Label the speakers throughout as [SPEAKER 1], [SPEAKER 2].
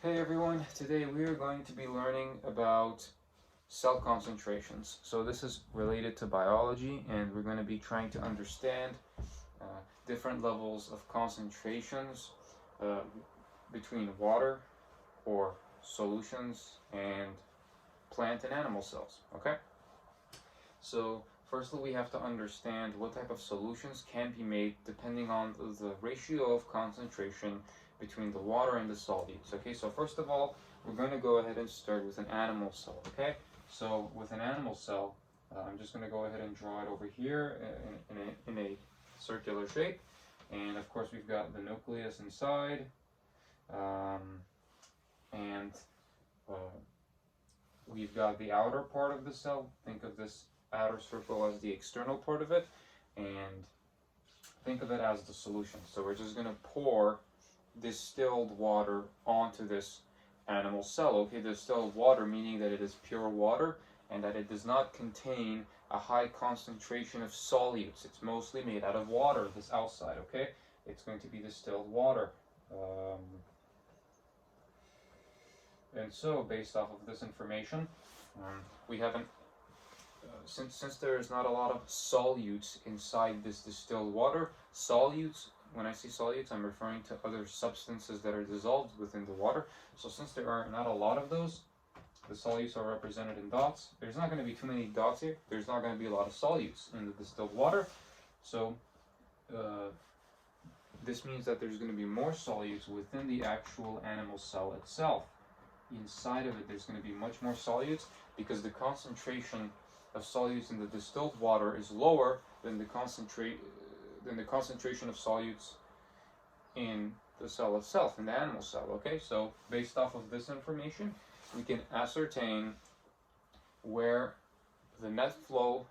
[SPEAKER 1] Hey everyone, today we are going to be learning about cell concentrations. So this is related to biology, and we're going to be trying to understand uh, different levels of concentrations uh, between water or solutions and plant and animal cells. Okay? So firstly, we have to understand what type of solutions can be made depending on the ratio of concentration between the water and the solutes. Okay, so first of all, we're going to go ahead and start with an animal cell. Okay, so with an animal cell, I'm just going to go ahead and draw it over here in a circular shape. And of course, we've got the nucleus inside, and uh, we've got the outer part of the cell. Think of this outer circle as the external part of it, and think of it as the solution. So we're just going to pour distilled water onto this animal cell. Okay, distilled water meaning that it is pure water and that it does not contain a high concentration of solutes. It's mostly made out of water, this outside, okay? It's going to be distilled water. And so, based off of this information, we haven't since there is not a lot of solutes inside this distilled water. Solutes, when I say solutes, I'm referring to other substances that are dissolved within the water. So since there are not a lot of those, the solutes are represented in dots. There's not going to be too many dots here. There's not going to be a lot of solutes in the distilled water. So this means that there's going to be more solutes within the actual animal cell itself. Inside of it, there's going to be much more solutes because the concentration of solutes in the distilled water is lower than the concentration of solutes in the cell itself, in the animal cell. Okay, so based off of this information, we can ascertain where the net flow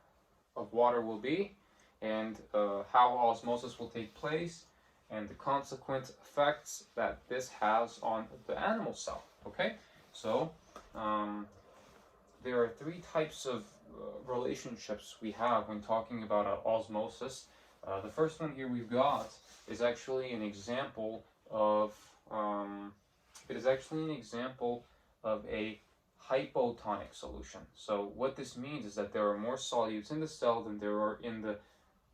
[SPEAKER 1] of water will be, and how osmosis will take place, and the consequent effects that this has on the animal cell. Okay, so there are three types of relationships we have when talking about osmosis. The first one here we've got is actually an example of a hypotonic solution. So what this means is that there are more solutes in the cell than there are in the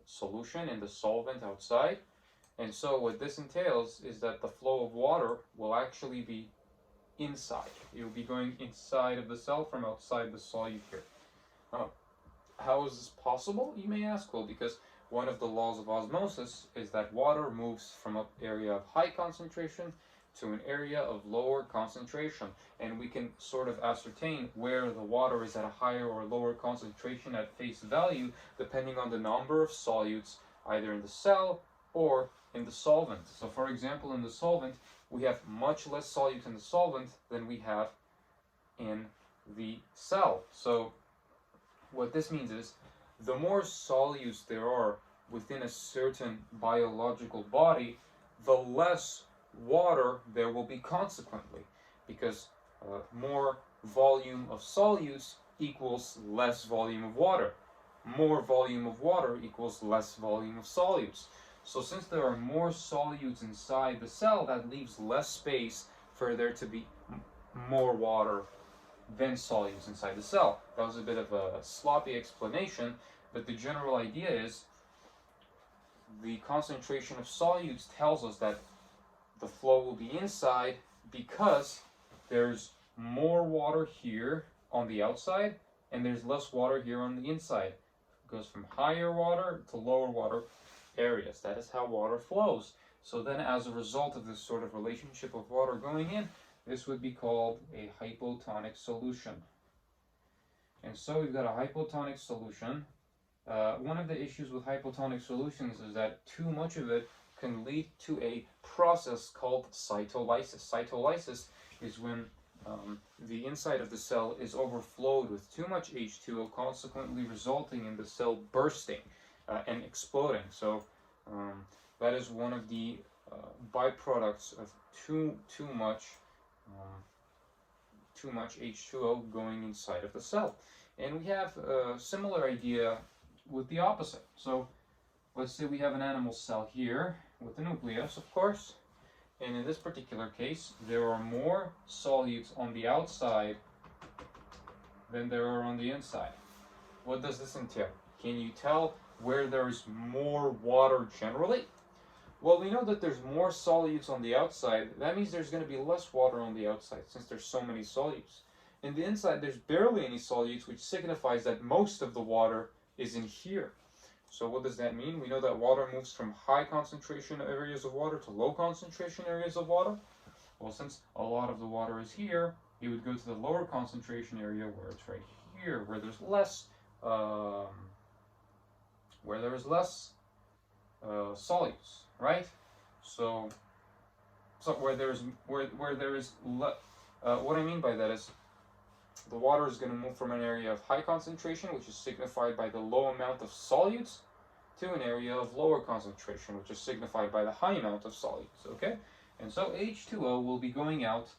[SPEAKER 1] solution, in the solvent outside. And so what this entails is that the flow of water will actually be inside. It will be going inside of the cell from outside the solute here. How is this possible, you may ask? Well, because one of the laws of osmosis is that water moves from an area of high concentration to an area of lower concentration. And we can sort of ascertain where the water is at a higher or lower concentration at face value, depending on the number of solutes either in the cell or in the solvent. So for example, in the solvent, we have much less solutes in the solvent than we have in the cell. So what this means is the more solutes there are within a certain biological body, the less water there will be consequently, because more volume of solutes equals less volume of water. More volume of water equals less volume of solutes. So since there are more solutes inside the cell, that leaves less space for there to be more water than solutes inside the cell. That was a bit of a sloppy explanation, but the general idea is the concentration of solutes tells us that the flow will be inside because there's more water here on the outside and there's less water here on the inside. It goes from higher water to lower water areas. That is how water flows. So then as a result of this sort of relationship of water going in, this would be called a hypotonic solution. And so we've got a hypotonic solution. One of the issues with hypotonic solutions is that too much of it can lead to a process called cytolysis. Cytolysis is when the inside of the cell is overflowed with too much H2O, consequently resulting in the cell bursting and exploding. So that is one of the byproducts of too much H2O going inside of the cell. And we have a similar idea with the opposite. So let's say we have an animal cell here with the nucleus, of course, And in this particular case, there are more solutes on the outside than there are on the inside. What does this entail? Can you tell where there's more water generally? Well, we know that there's more solutes on the outside. That means there's going to be less water on the outside since there's so many solutes. In the inside, there's barely any solutes, which signifies that most of the water is in here. So what does that mean? We know that water moves from high concentration areas of water to low concentration areas of water. Well, since a lot of the water is here, you would go to the lower concentration area where it's right here, where there's less solutes, right? So where there is what I mean by that is the water is going to move from an area of high concentration, which is signified by the low amount of solutes, to an area of lower concentration, which is signified by the high amount of solutes, okay? And so H2O will be going out,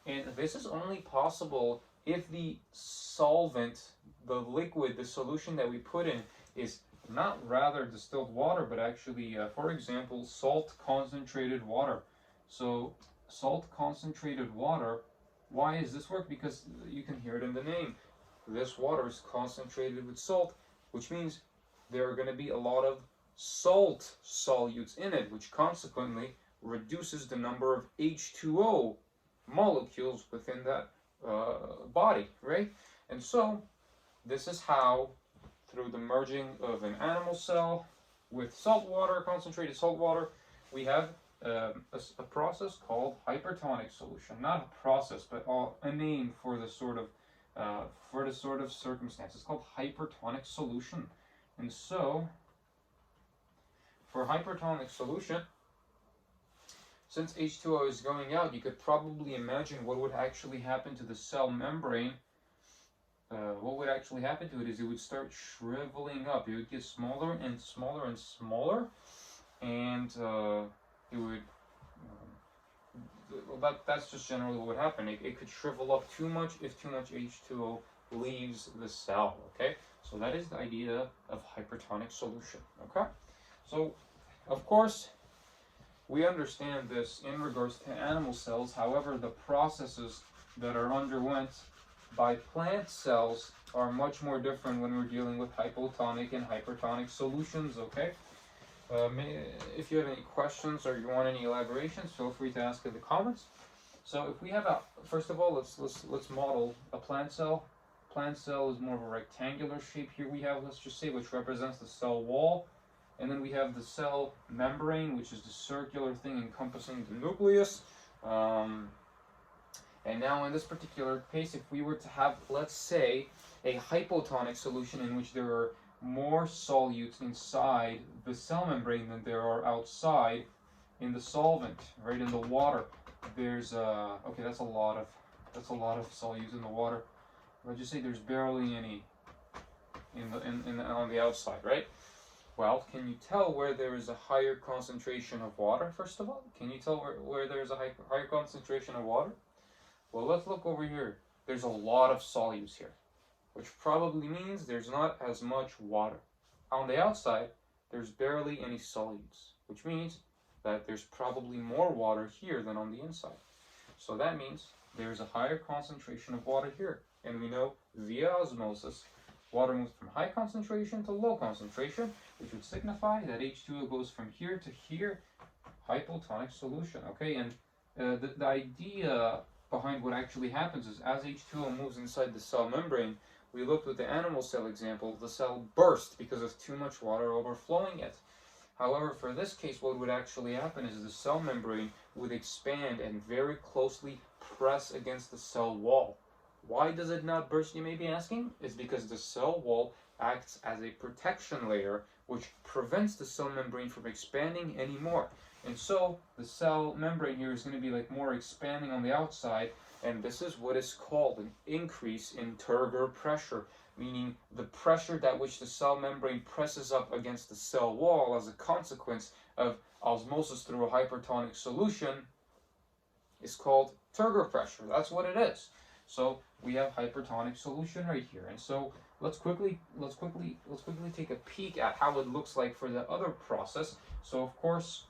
[SPEAKER 1] and this is only possible if the solvent, the liquid, the solution that we put in is not rather distilled water, but actually, for example, salt concentrated water. So salt concentrated water, why does this work? Because you can hear it in the name. This water is concentrated with salt, which means there are going to be a lot of salt solutes in it, which consequently reduces the number of H2O molecules within that body, right? And so this is how, through the merging of an animal cell with salt water, concentrated salt water, we have a process called hypertonic solution. Not a process, but a name for the sort of circumstance. It's called hypertonic solution. And so, for hypertonic solution, since H2O is going out, you could probably imagine what would actually happen to the cell membrane. What would actually happen to it is it would start shriveling up. It would get smaller and smaller and smaller, and it would. Well, that's just generally what would happen. It could shrivel up too much if too much H2O leaves the cell. Okay, so that is the idea of hypertonic solution. Okay, so of course we understand this in regards to animal cells. However, the processes that are underwent by plant cells are much more different when we're dealing with hypotonic and hypertonic solutions. Okay. If you have any questions or you want any elaborations, feel free to ask in the comments. So if we have first of all, let's model a plant cell. Plant cell is more of a rectangular shape. Here we have, let's just say, which represents the cell wall, and then we have the cell membrane, which is the circular thing encompassing the nucleus. And now in this particular case, if we were to have, let's say, a hypotonic solution in which there are more solutes inside the cell membrane than there are outside in the solvent, right, in the water. There's okay, that's a lot of solutes in the water. Let's just say there's barely any on the outside, right? Well, can you tell where there is a higher concentration of water? First of all, can you tell where there's a higher concentration of water? Well, let's look over here. There's a lot of solutes here, which probably means there's not as much water. On the outside, there's barely any solutes, which means that there's probably more water here than on the inside. So that means there's a higher concentration of water here. And we know via osmosis, water moves from high concentration to low concentration, which would signify that H2O goes from here to here, hypotonic solution. Okay, and the idea behind what actually happens is as H2O moves inside the cell membrane, we looked with the animal cell example, the cell burst because of too much water overflowing it. However, for this case, what would actually happen is the cell membrane would expand and very closely press against the cell wall. Why does it not burst, you may be asking? It's because the cell wall acts as a protection layer which prevents the cell membrane from expanding anymore. And so the cell membrane here is going to be like more expanding on the outside, and this is what is called an increase in turgor pressure, meaning the pressure that which the cell membrane presses up against the cell wall as a consequence of osmosis through a hypertonic solution is called turgor pressure. That's what it is. So we have hypertonic solution right here, and so let's quickly take a peek at how it looks like for the other process. So of course,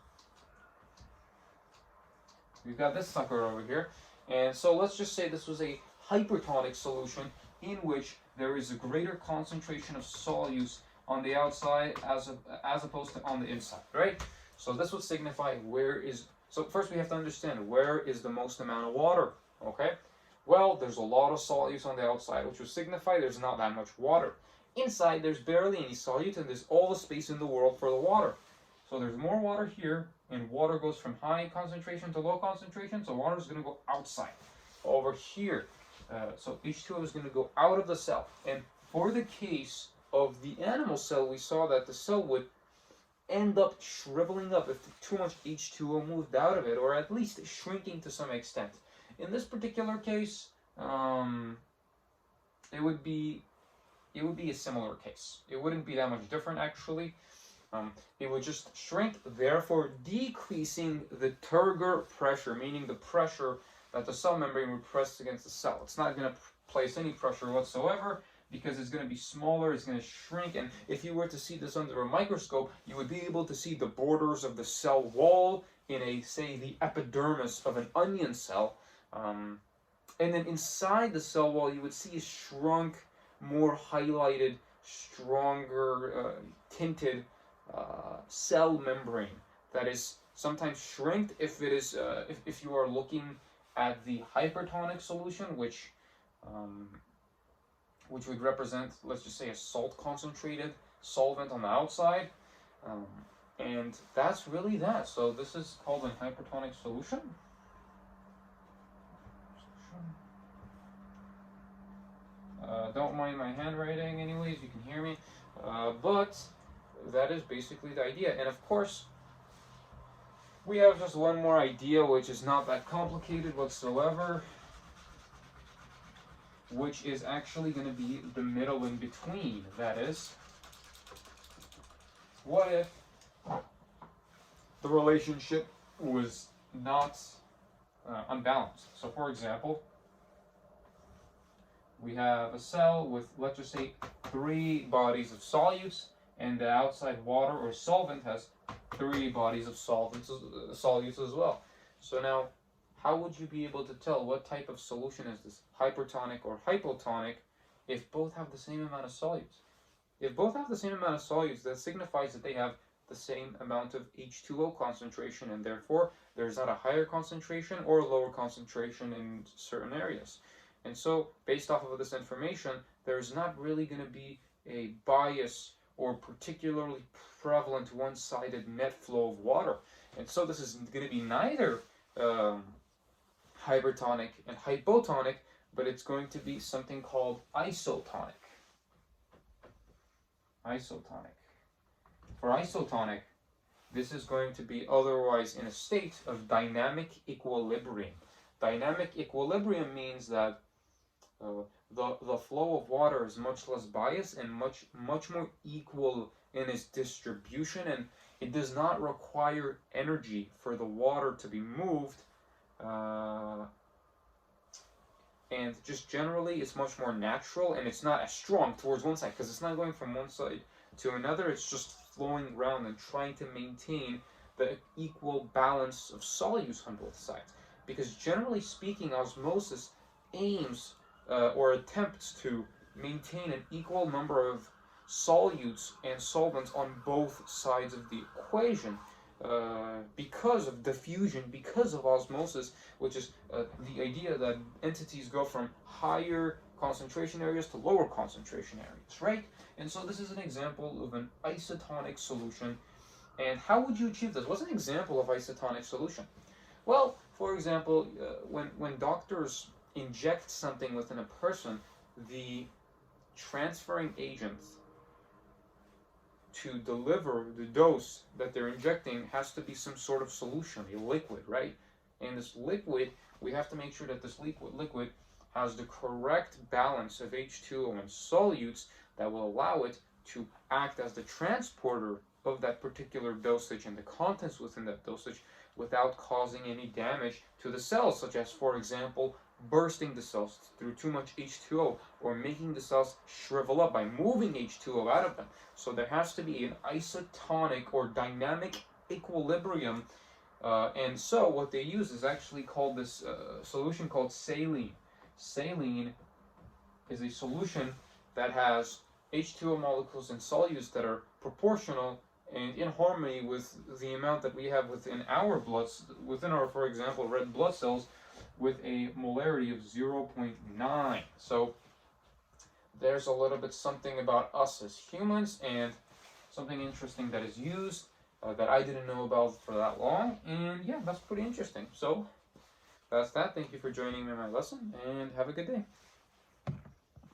[SPEAKER 1] we've got this sucker over here. And so let's just say this was a hypertonic solution in which there is a greater concentration of solutes on the outside as opposed to on the inside, right? So this would signify where is, so first we have to understand where is the most amount of water, okay? Well, there's a lot of solutes on the outside, which would signify there's not that much water. Inside, there's barely any solutes, and there's all the space in the world for the water. So there's more water here, and water goes from high concentration to low concentration, so water is going to go outside. Over here, so H2O is going to go out of the cell. And for the case of the animal cell, we saw that the cell would end up shriveling up if too much H2O moved out of it, or at least shrinking to some extent. In this particular case, it would be a similar case. It wouldn't be that much different, actually. It would just shrink, therefore decreasing the turgor pressure, meaning the pressure that the cell membrane would press against the cell. It's not going to place any pressure whatsoever because it's going to be smaller, it's going to shrink, and if you were to see this under a microscope, you would be able to see the borders of the cell wall in a, say, the epidermis of an onion cell. And then inside the cell wall, you would see a shrunk, more highlighted, stronger, tinted cell membrane that is sometimes shrinked if it is if you are looking at the hypertonic solution, which would represent, let's just say, a salt concentrated solvent on the outside, and that's really that. So this is called a hypertonic solution. Don't mind my handwriting anyways, you can hear me, but that is basically the idea. And of course, we have just one more idea, which is not that complicated whatsoever, which is actually going to be the middle in between. That is, what if the relationship was not unbalanced? So for example, we have a cell with, let's just say, 3 bodies of solutes, and the outside water or solvent has 3 bodies of solutes as well. So now, how would you be able to tell what type of solution is this, hypertonic or hypotonic, if both have the same amount of solutes? If both have the same amount of solutes, that signifies that they have the same amount of H2O concentration, and therefore there's not a higher concentration or a lower concentration in certain areas. And so, based off of this information, there's not really going to be a bias or particularly prevalent one-sided net flow of water. And so this is going to be neither hypertonic and hypotonic, but it's going to be something called isotonic. Isotonic. For isotonic, this is going to be otherwise in a state of dynamic equilibrium. Dynamic equilibrium means that the flow of water is much less biased and much more equal in its distribution, and it does not require energy for the water to be moved, and just generally it's much more natural, and it's not as strong towards one side because it's not going from one side to another. It's just flowing around and trying to maintain the equal balance of solutes on both sides, because generally speaking, osmosis aims or attempts to maintain an equal number of solutes and solvents on both sides of the equation, because of diffusion, because of osmosis, which is the idea that entities go from higher concentration areas to lower concentration areas, right? And so this is an example of an isotonic solution. And how would you achieve this? What's an example of isotonic solution? Well, for example, when doctors inject something within a person, the transferring agent to deliver the dose that they're injecting has to be some sort of solution, a liquid, right? And this liquid, we have to make sure that this liquid has the correct balance of H2O and solutes that will allow it to act as the transporter of that particular dosage and the contents within that dosage without causing any damage to the cells, such as, for example, bursting the cells through too much H2O or making the cells shrivel up by moving H2O out of them. So there has to be an isotonic or dynamic equilibrium And so what they use is actually called this solution called saline. Saline is a solution that has H2O molecules and solutes that are proportional and in harmony with the amount that we have within our within our, for example, red blood cells, with a molarity of 0.9. So there's a little bit something about us as humans, and something interesting that is used that I didn't know about for that long. And yeah, that's pretty interesting. So that's that. Thank you for joining me in my lesson, and have a good day.